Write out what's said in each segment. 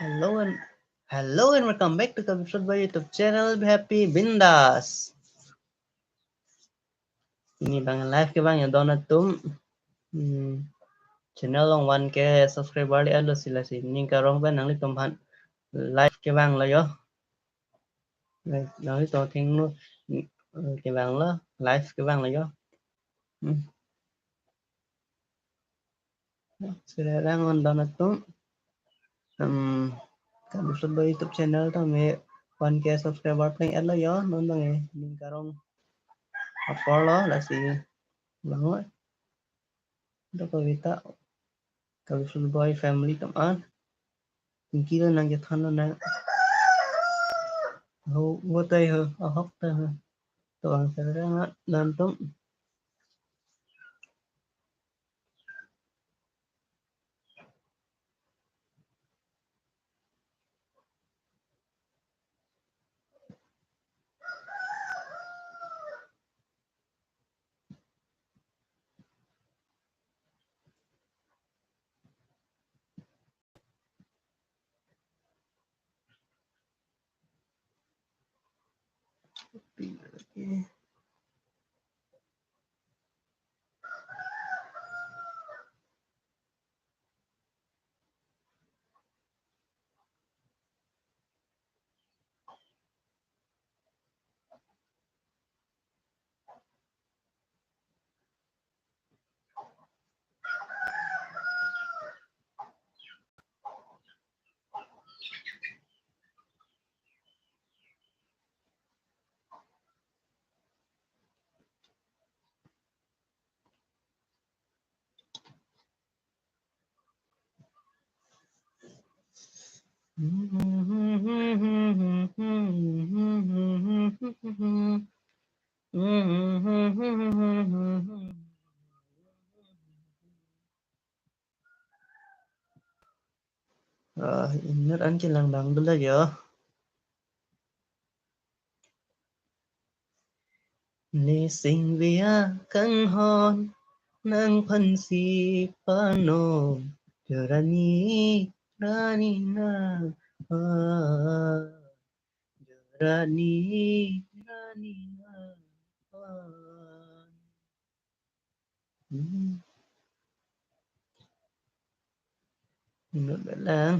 Hello and welcome back to Kabishot by YouTube channel. Be happy Bindas. Ini bang live ke bang ya donatum. Channel long one ke subscriber li alo sila si ning karong ban nang li tumhan live ke bang la yo. Nang li to thing nu ke bang la live ke bang la yo. Sila rang on donatum. Kabishot by YouTube channel ta me one ke subscriber playing alo yo non bang ning karong upload lo la si bang đó kavita Colorful Boy Family teman kira nang jathan na ho wotai ho ahok ta ho to ang sarang nan tum ingat an chỉ lang bang bela yo ni sing via kang hon nang phan si pano rani rani na rani rani na ingat belang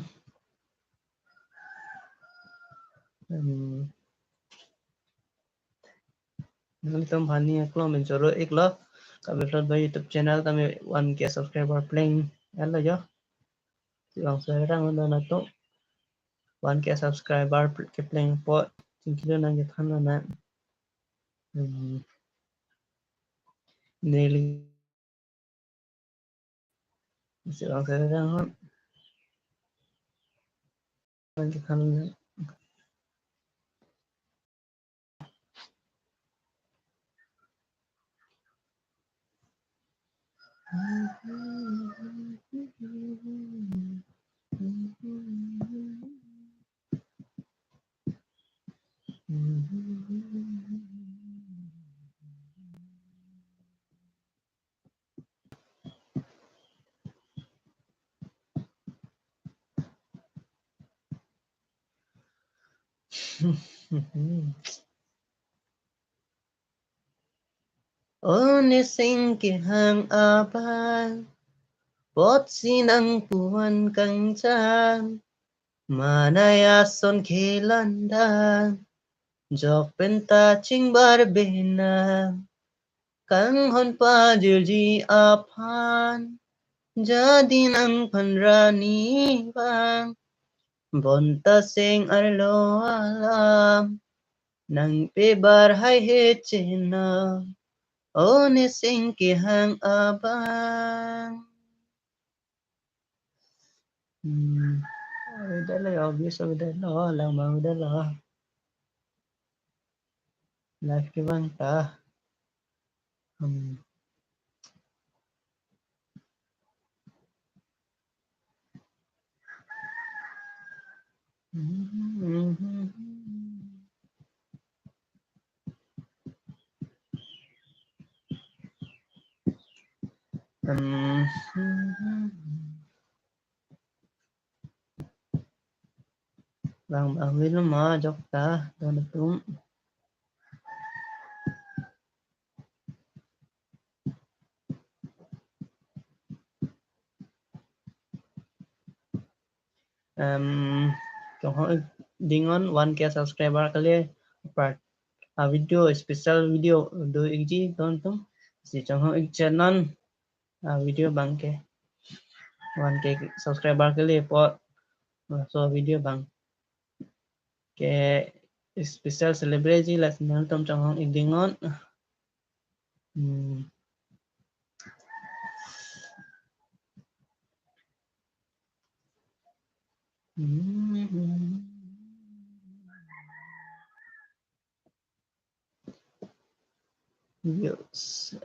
Nang tom hani aklo men choro eklo Kabishot by YouTube channel kami 1K subscriber playing hello yo silang serang udah nato 1K subscriber ke playing po tingkilo nang jathan na nearly silang serang nang jathan na One sing ki hang aban Bot sinang puan kang chan Manaya son kelandan Jok penta ching bar bena Kang hon pa jirji apan Jadi nang panrani bang Bonta sing arlo alam Nang pebar hai he chena One sing ki hang abang udah lah obvious udah lah lama udah lah live ke bang ta bang bang với nó mà chọc ta tôi được đúng trong hỏi dengan 1K subscriber kali part video special video do igi tonton si trong hỏi channel video bang ke 1K subscriber kali po so video bang ke special celebrity lah senang tom trong hỏi dengan views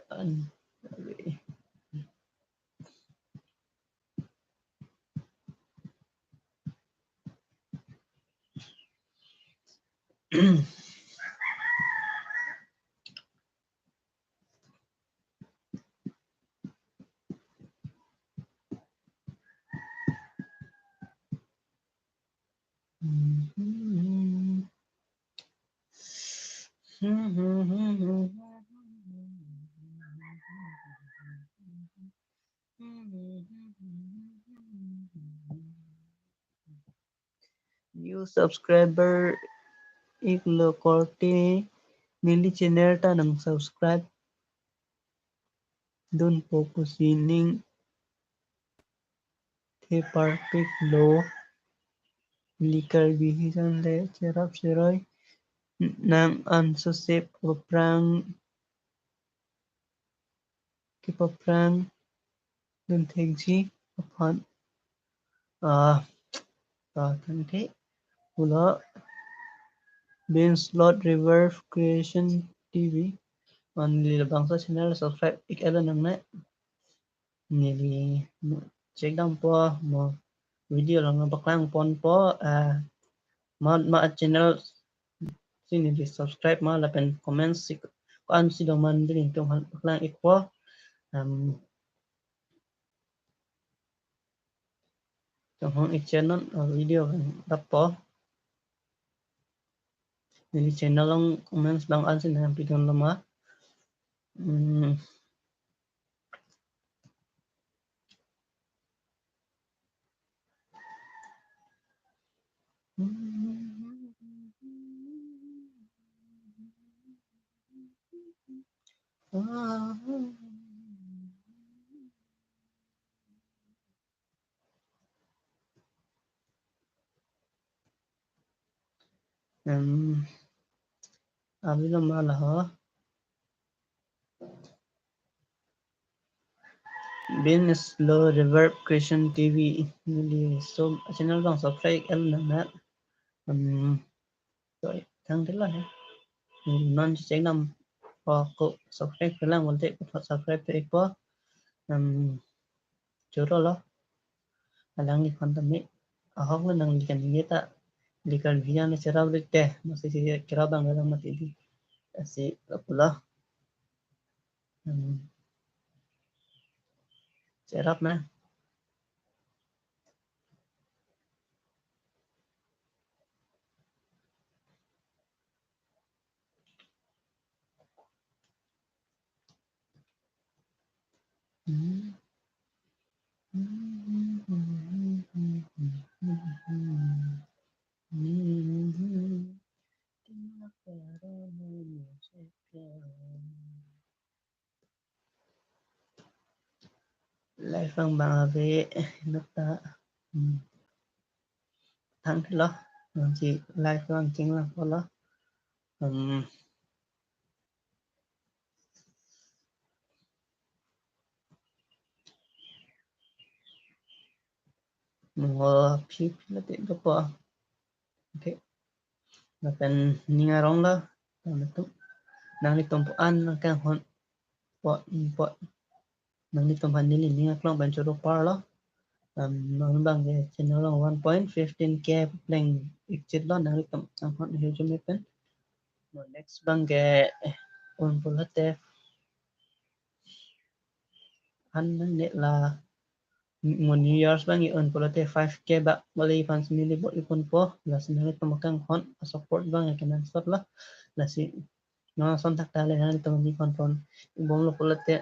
new subscriber iklo korte nili channel ta nang subscribe don po kusining the perfect lo likar bihisan le cherap seroy nang ansosep paprang ki paprang don thegji upon thân thế hula Ben Slot River Creation TV only bangsa channel subscribe ik ala nang na nili check down po mo video lang baklang pon po ma channel sini di subscribe ma lapen comment si kan si doman din tong baklang ik po tong hong ik channel video dap po nili channel lang comments bang an sin ham pidon lama abi lama lah Ben Slow Reverb Creation TV nili so channel bang subscribe al na rồi thằng thế là non check năm có subscribe cái lang một có subscribe cái có chỗ đó lo lang ni kon tami ahok na nang likan kita likan via na cerah bete masih sih kira bang dalam mati di si pula cerah na lại phần bằng về nước ta thắng thế lo chỉ lại phần chính là có lo mùa phí là tiện cho po ok là cần nia rong lo là tụng nang ni tumpu an kan hon po nang ni tumpu ni nia klong ban choro par lo nang bang ke channel long 1.15k playing ikchit lo nang ni tum ang hon hiu jumi pen next bang ke on pulate an nang ne la New Year's bang iun pula te 5K ba wala ifan sinili bo ipon po la sinili tumakang hon support bang kanan stop la si no son tak tale na ito ni konton ibong lo pula te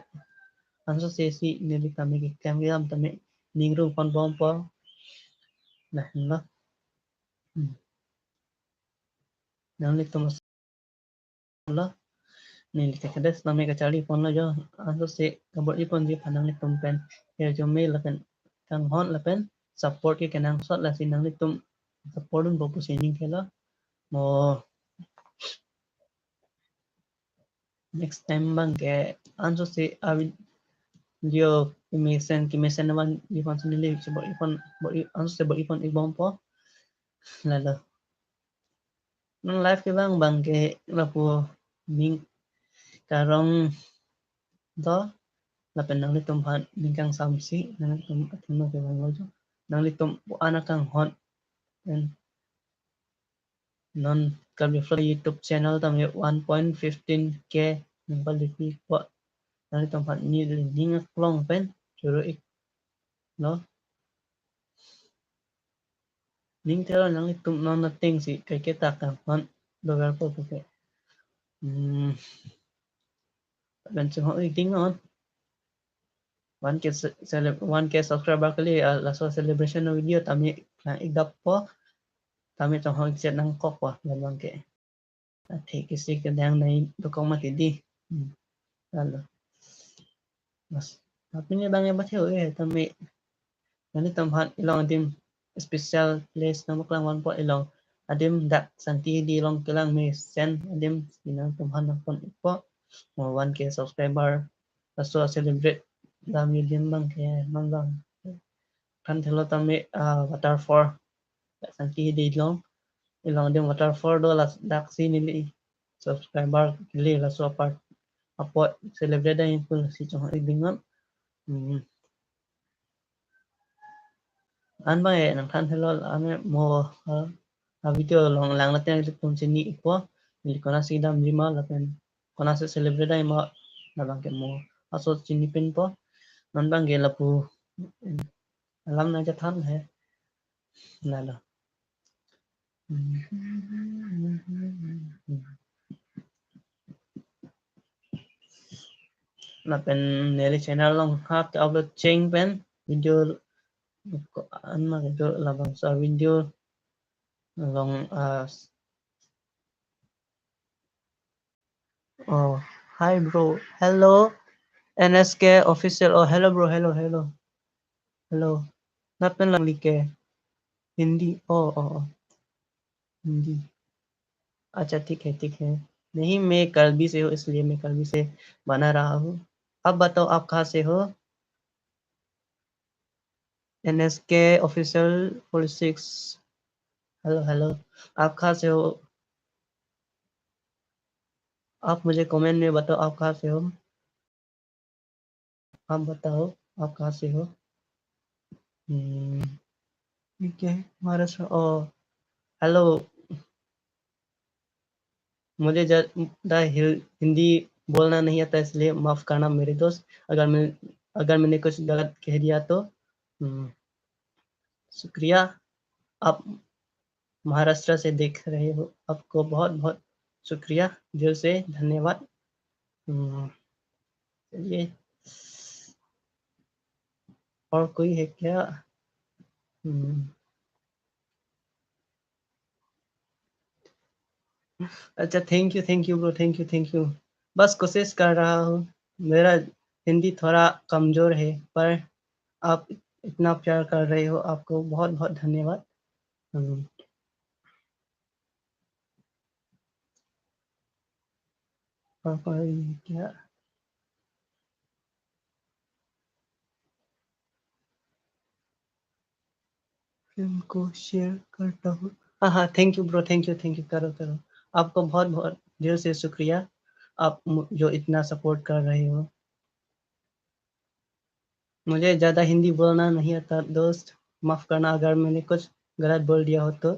anso sesi nili kami ki kami am tami ningru kon bom po nah no nang li tumas la nili te kades nami ka chali pon lo jo anso se kabot ipon di panang li tumpen ya jo me la pen kang hon la pen support ki kanang sot la sinang li tum support un po sining kela mo next time bang ke anso se awi dio kimesen naman ipon sinili sebab ipon anso se bo ipon ibong po lalo nang live ke bang ke lapu ming karong do lapen nang litum han mingkang samsi nang litum atino ke bang lojo nang litum anak kang hot and non kami for YouTube channel tam 1.15k nang balipi po nang litum han ni ning klong pen churu ik no ning telo nang litum non nating si kay kita kang hot dogar po ke ben chung ho ting on 1k subscriber kali laso celebration no video tami na igap po tami trong hoi set nang kok wa lamang ke thi kisi ke dang nai to kong ma di lalo mas tapi ni bang ba theo tami nani tamhat ilong adim special place na maklang wan po ilong adim dak santi di long kelang me sen adim sinang tamhan na pon po mo 1k subscriber laso celebrate dami din bang ke mang kan thelo tami waterfall santi di long ilong dim waterfall do las dak sinili subscriber kili laso apart apo celebrate da yung si chong ibingan an ba nang kan thelo ame mo video long lang na ten tum sini ipo ni kona sidam lima lapen kona se celebrate da mo na bang ke mo aso sini pin po non bang ge lapu alam na jathan hai lalo lapen neli channel long hap to upload cheng pen video an ma ke labang sa video long oh hi bro hello NSK official oh hello bro hello napen lang like Hindi ओ हिंदी अच्छा ठीक है नहीं मैं कलबी से हूँ इसलिए मैं कलबी से बना रहा हूँ अब बताओ आप कहाँ से हो NSK ऑफिशियल 46 हेलो आप कहाँ से हो आप मुझे कमेंट में बताओ आप कहाँ से हो आप बताओ आप कहाँ से हो ठीक है महाराष्ट्र ओ हेलो मुझे ज़्यादा हिंदी बोलना नहीं आता इसलिए माफ़ करना मेरे दोस्त अगर मैंने कुछ गलत कह दिया तो शुक्रिया आप महाराष्ट्र से देख रहे हो आपको बहुत बहुत शुक्रिया दिल से धन्यवाद चलिए और कोई है क्या अच्छा thank you bro thank you बस कोशिश कर रहा हूँ मेरा हिंदी थोड़ा कमज़ोर है पर आप इतना प्यार कर रहे हो आपको बहुत बहुत धन्यवाद और क्या फिल्म को शेयर करता हूँ हाँ thank you bro thank you करो आपको बहुत बहुत दिल से शुक्रिया आप जो इतना सपोर्ट कर रहे हो मुझे ज़्यादा हिंदी बोलना नहीं आता दोस्त माफ़ करना अगर मैंने कुछ गलत बोल दिया हो तो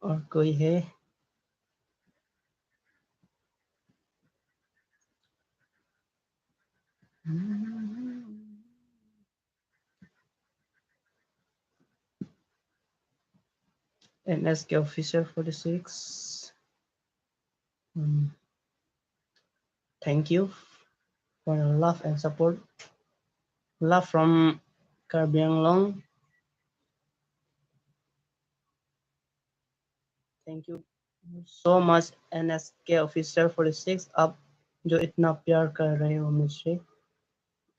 और कोई है NSK Officer 46. Thank you for your love and support. Love from Karbi Anglong. Thank you so much NSK Officer 46. आप जो इतना प्यार कर रहे हो मुझसे,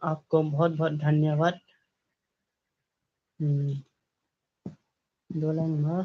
आपको बहुत बहुत धन्यवाद. दो लाइन में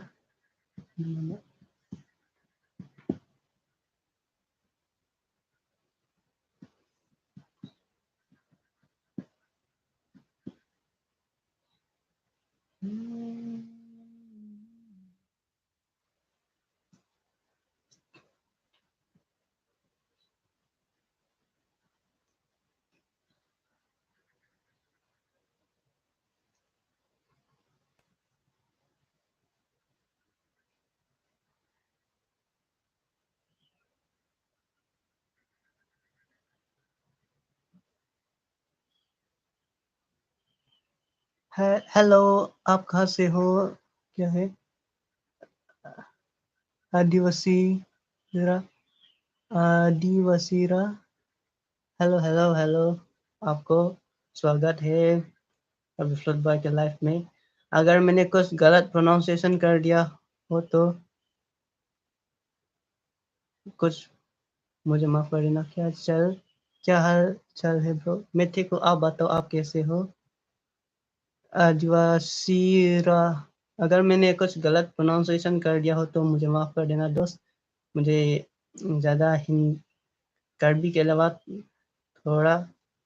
हेलो, आप कहाँ से हो? क्या है? आदिवासी जरा आदिवासीरा. हेलो हेलो हेलो, आपको स्वागत है अभिफ्लोट बॉय के लाइफ में. अगर मैंने कुछ गलत प्रोनाउंसिएशन कर दिया हो तो कुछ मुझे माफ कर देना. क्या हाल चाल है ब्रो? मैं ठीक हूँ, आप बताओ आप कैसे हो? आदिवासीरा. अगर मैंने कुछ गलत प्रोनाउंसिएशन कर दिया हो तो मुझे माफ कर देना दोस्त. मुझे ज़्यादा कार्बी के अलावा थोड़ा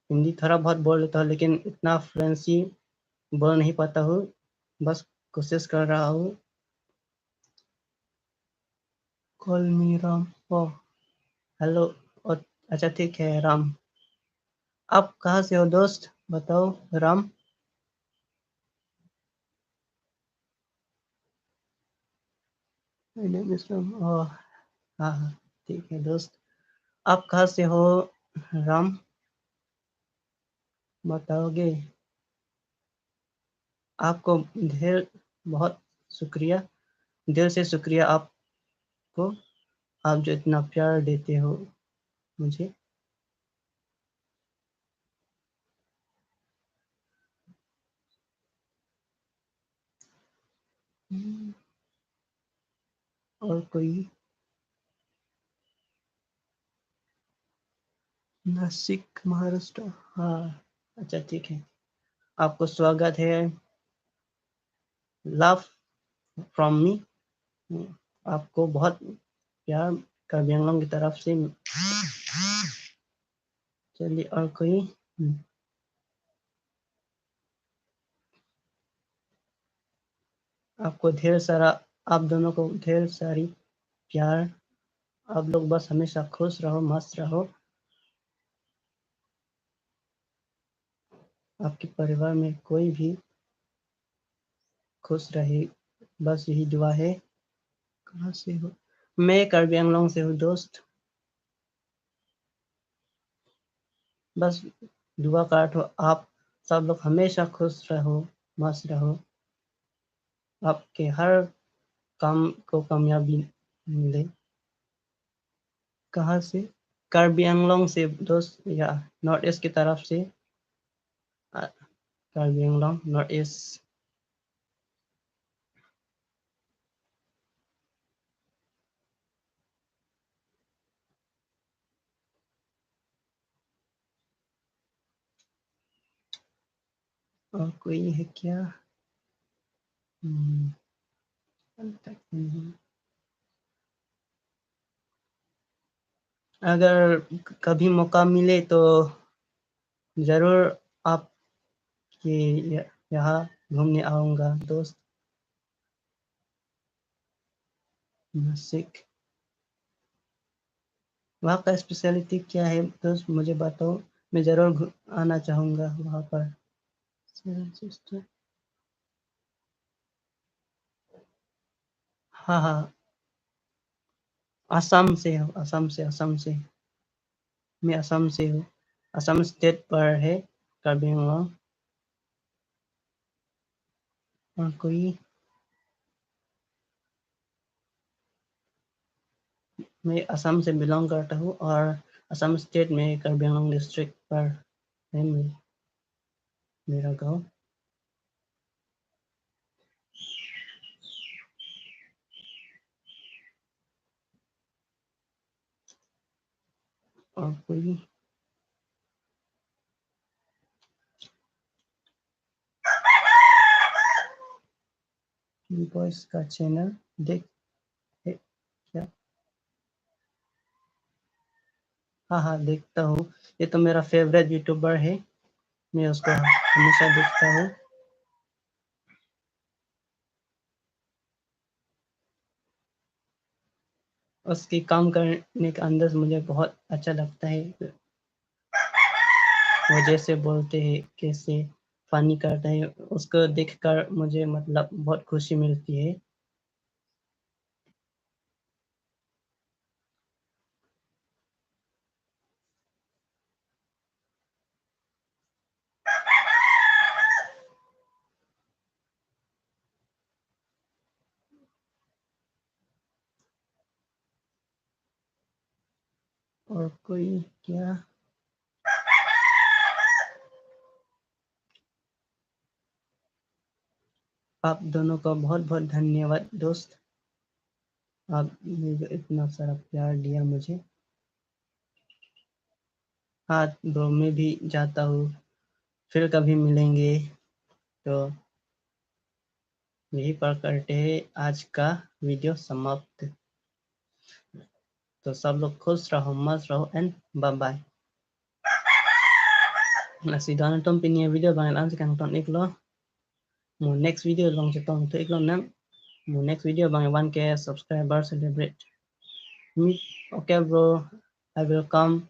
हिंदी थोड़ा बहुत बोल लेता हूँ, लेकिन इतना फ्लुएंसी बोल नहीं पाता हूँ. बस कोशिश कर रहा हूँ. कॉल मी राम. Oh hello. अच्छा ठीक है राम. आप कहाँ से हो दोस्त? बताओ राम. राम. ओह हाँ हाँ ठीक है दोस्त. आप कहाँ से हो राम? बताओगे? आपको ढेर बहुत शुक्रिया, दिल से शुक्रिया आपको. आप जो इतना प्यार देते हो मुझे. और कोई? नासिक महाराष्ट्र. हाँ अच्छा ठीक है. आपको स्वागत है. Love from me. आपको बहुत प्यार कार्बी आंगलोंग की तरफ से. चलिए और कोई? आपको ढेर सारा, आप दोनों को ढेर सारी प्यार. आप लोग बस हमेशा खुश रहो, मस्त रहो. आपके परिवार में कोई भी खुश रहे, बस यही दुआ है. कहाँ से हो? मैं कार्बी आंगलोंग से हूँ दोस्त. बस दुआ काट हो, आप सब लोग हमेशा खुश रहो, मस्त रहो. आपके हर काम को कामयाबी मिले. कहाँ से? कार्बी आंगलोंग से दोस्त, या नॉर्थ ईस्ट की तरफ से. कार्बी आंगलोंग नॉर्थ ईस्ट. और कोई है क्या? अगर कभी मौका मिले तो जरूर आपके यहाँ घूमने आऊँगा दोस्त. नासिक. वहाँ का स्पेशलिटी क्या है दोस्त, मुझे बताओ. मैं जरूर आना चाहूँगा वहाँ पर. हाँ हाँ. असम से हूँ, असम से. मैं असम से हूँ. असम स्टेट पर है कार्बी आंगलोंग। और कोई? मैं असम से बिलोंग करता हूँ और असम स्टेट में कार्बी आंगलोंग डिस्ट्रिक्ट पर है मेरा गाँव। और कोई? बॉयज का चैनल देख है क्या? हाँ हाँ, देखता हूँ। ये तो मेरा फेवरेट यूट्यूबर है, मैं उसको हमेशा देखता हूँ। उसकी काम करने का अंदाज मुझे बहुत अच्छा लगता है। वो जैसे बोलते हैं, कैसे फनी करते हैं, उसको देखकर मुझे मतलब बहुत खुशी मिलती है। और कोई क्या? आप दोनों का बहुत बहुत धन्यवाद दोस्त। आपने जो इतना सारा प्यार दिया मुझे। हाँ ब्रो, मैं भी जाता हूँ, फिर कभी मिलेंगे। तो यही पर करते हैं आज का वीडियो समाप्त। तो सब लोग खुश रहो, मस्त रहो and bye bye. Nasi dalam tom punya video bang lang sekarang ton iklo. Mu next video long se ton tu iklo nam. Mu next video bang 1K subscriber celebrate. Me okay bro, I will come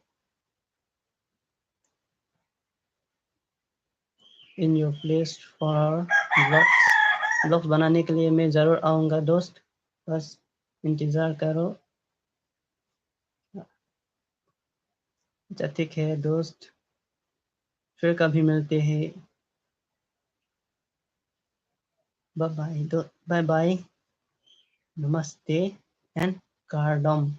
in your place for vlogs. Vlogs बनाने के लिए मैं जरूर आऊँगा दोस्त, बस इंतज़ार करो। अच्छा ठीक है दोस्त, फिर कभी मिलते हैं। बाय बाय, बाय बाय, नमस्ते एंड कारडम।